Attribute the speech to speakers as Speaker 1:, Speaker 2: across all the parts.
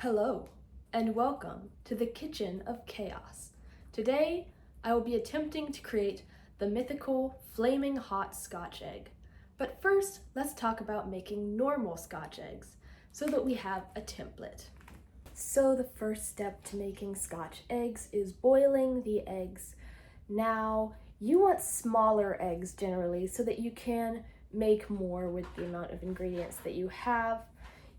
Speaker 1: Hello, and welcome to the Kitchen of Chaos. Today, I will be attempting to create the mythical flaming hot Scotch egg. But first, let's talk about making normal Scotch eggs so that we have a template. So the first step to making Scotch eggs is boiling the eggs. Now, you want smaller eggs generally so that you can make more with the amount of ingredients that you have.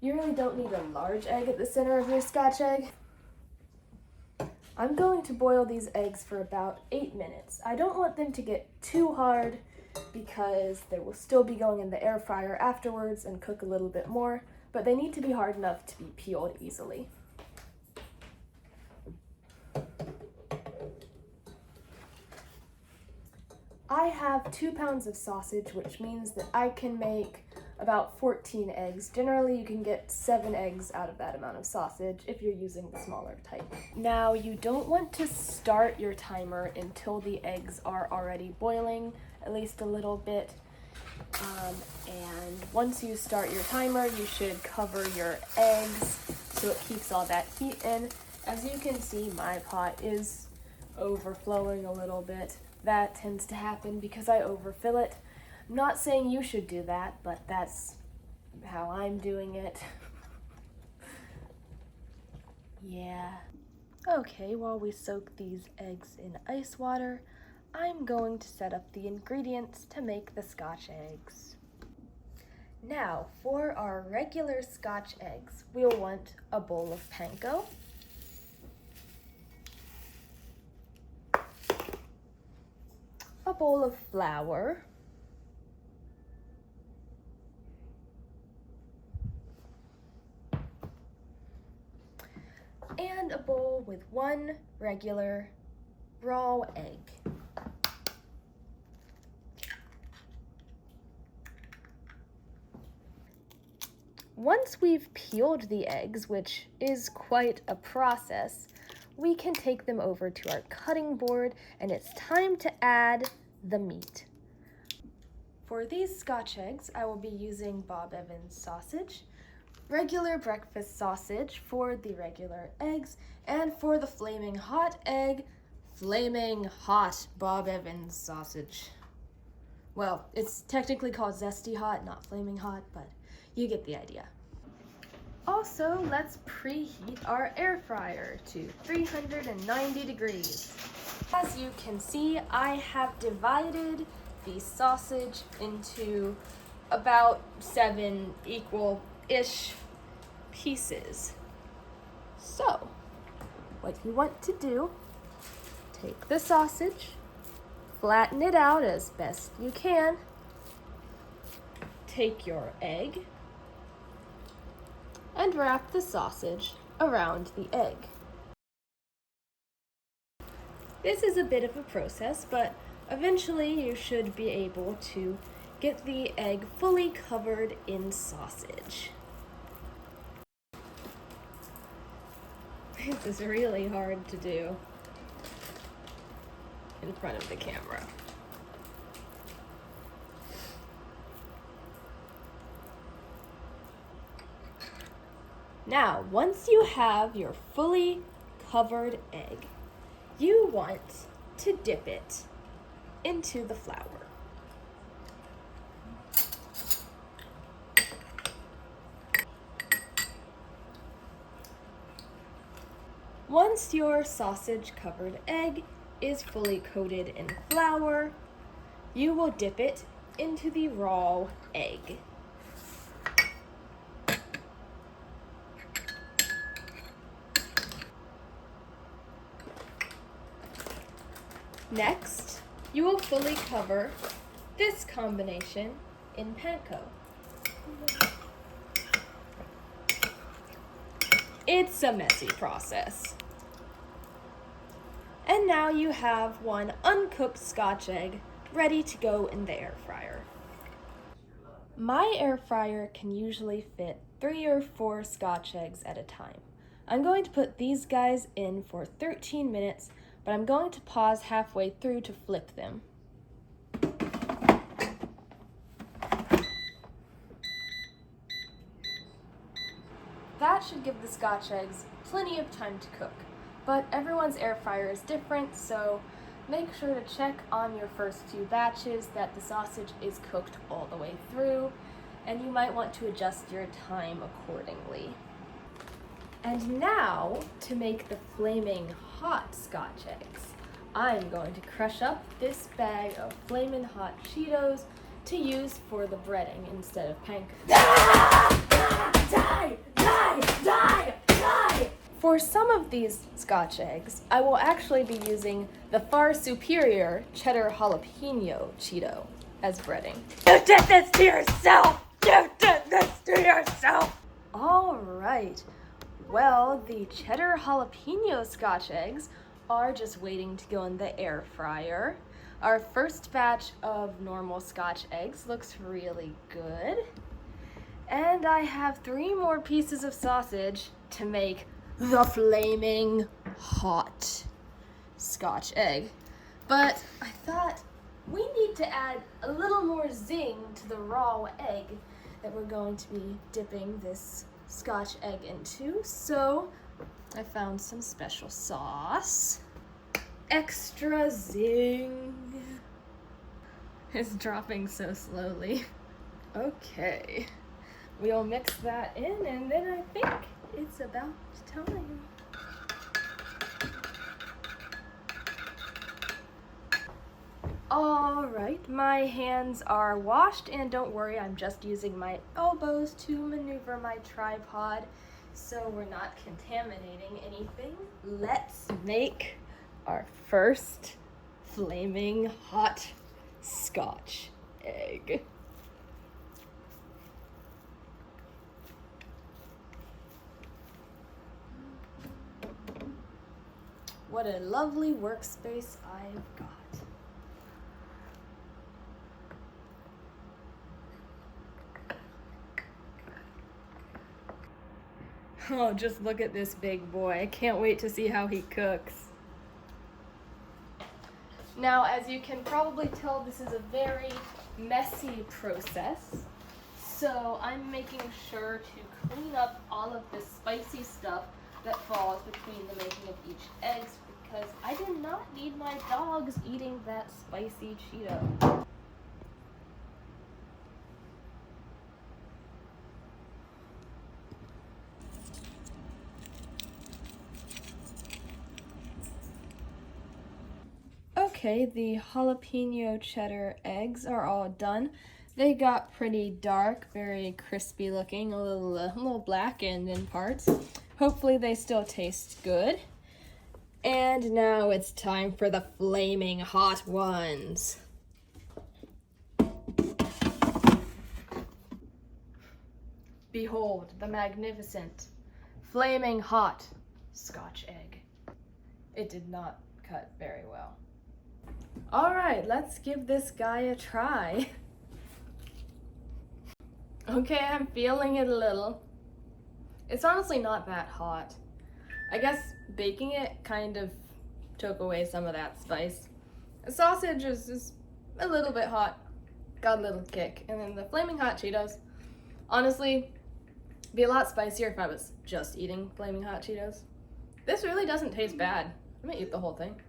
Speaker 1: You really don't need a large egg at the center of your Scotch egg. I'm going to boil these eggs for about 8 minutes. I don't want them to get too hard because they will still be going in the air fryer afterwards and cook a little bit more, but they need to be hard enough to be peeled easily. I have 2 pounds of sausage, which means that I can make about 14 eggs. Generally, you can get 7 eggs out of that amount of sausage if you're using the smaller type. Now, you don't want to start your timer until the eggs are already boiling, at least a little bit. And once you start your timer, you should cover your eggs so it keeps all that heat in. As you can see, my pot is overflowing a little bit. That tends to happen because I overfill it. I'm not saying you should do that, but that's how I'm doing it. Yeah. Okay, while we soak these eggs in ice water, I'm going to set up the ingredients to make the Scotch eggs. Now, for our regular Scotch eggs, we'll want a bowl of panko, a bowl of flour, and a bowl with 1 regular raw egg. Once we've peeled the eggs, which is quite a process, we can take them over to our cutting board, and it's time to add the meat. For these Scotch eggs, I will be using Bob Evans sausage, regular breakfast sausage for the regular eggs, and for the flaming hot egg, flaming hot Bob Evans sausage. Well, it's technically called zesty hot, not flaming hot, but you get the idea. Also, let's preheat our air fryer to 390 degrees. As you can see, I have divided the sausage into about 7 equal-ish pieces. So, what you want to do, take the sausage, flatten it out as best you can, take your egg, and wrap the sausage around the egg. This is a bit of a process, but eventually you should be able to get the egg fully covered in sausage. This is really hard to do in front of the camera. Now, once you have your fully covered egg, you want to dip it into the flour. Once your sausage-covered egg is fully coated in flour, you will dip it into the raw egg. Next, you will fully cover this combination in panko. It's a messy process. And now you have 1 uncooked Scotch egg ready to go in the air fryer. My air fryer can usually fit 3 or 4 Scotch eggs at a time. I'm going to put these guys in for 13 minutes, but I'm going to pause halfway through to flip them. that should give the Scotch eggs plenty of time to cook. But everyone's air fryer is different, so make sure to check on your first few batches that the sausage is cooked all the way through, and you might want to adjust your time accordingly. And now, to make the flaming hot Scotch eggs, I'm going to crush up this bag of Flamin' Hot Cheetos to use for the breading instead of pancakes. Die! For some of these Scotch eggs, I will actually be using the far superior cheddar jalapeno Cheeto as breading.
Speaker 2: You did this to yourself! You did this to yourself!
Speaker 1: All right. Well, the cheddar jalapeno Scotch eggs are just waiting to go in the air fryer. Our first batch of normal Scotch eggs looks really good. And I have 3 more pieces of sausage to make the flaming hot Scotch egg. But I thought we need to add a little more zing to the raw egg that we're going to be dipping this Scotch egg into. So I found some special sauce. Extra zing. It's dropping so slowly. Okay. We'll mix that in, and then I think it's about time. All right, my hands are washed, and don't worry, I'm just using my elbows to maneuver my tripod, so we're not contaminating anything. Let's make our first flaming hot Scotch egg. What a lovely workspace I've got. Oh, just look at this big boy. I can't wait to see how he cooks. Now, as you can probably tell, this is a very messy process. So I'm making sure to clean up all of the spicy stuff that falls between the making of each egg, because I did not need my dogs eating that spicy Cheeto. Okay, the jalapeno cheddar eggs are all done. They got pretty dark, very crispy looking, a little blackened in parts. Hopefully they still taste good. And now it's time for the flaming hot ones. Behold the magnificent, flaming hot Scotch egg. It did not cut very well. All right, let's give this guy a try. Okay, I'm feeling it a little. It's honestly not that hot. I guess baking it kind of took away some of that spice. The sausage is just a little bit hot, got a little kick. And then the flaming hot Cheetos, honestly, be a lot spicier if I was just eating flaming hot Cheetos. This really doesn't taste bad. I'm gonna eat the whole thing.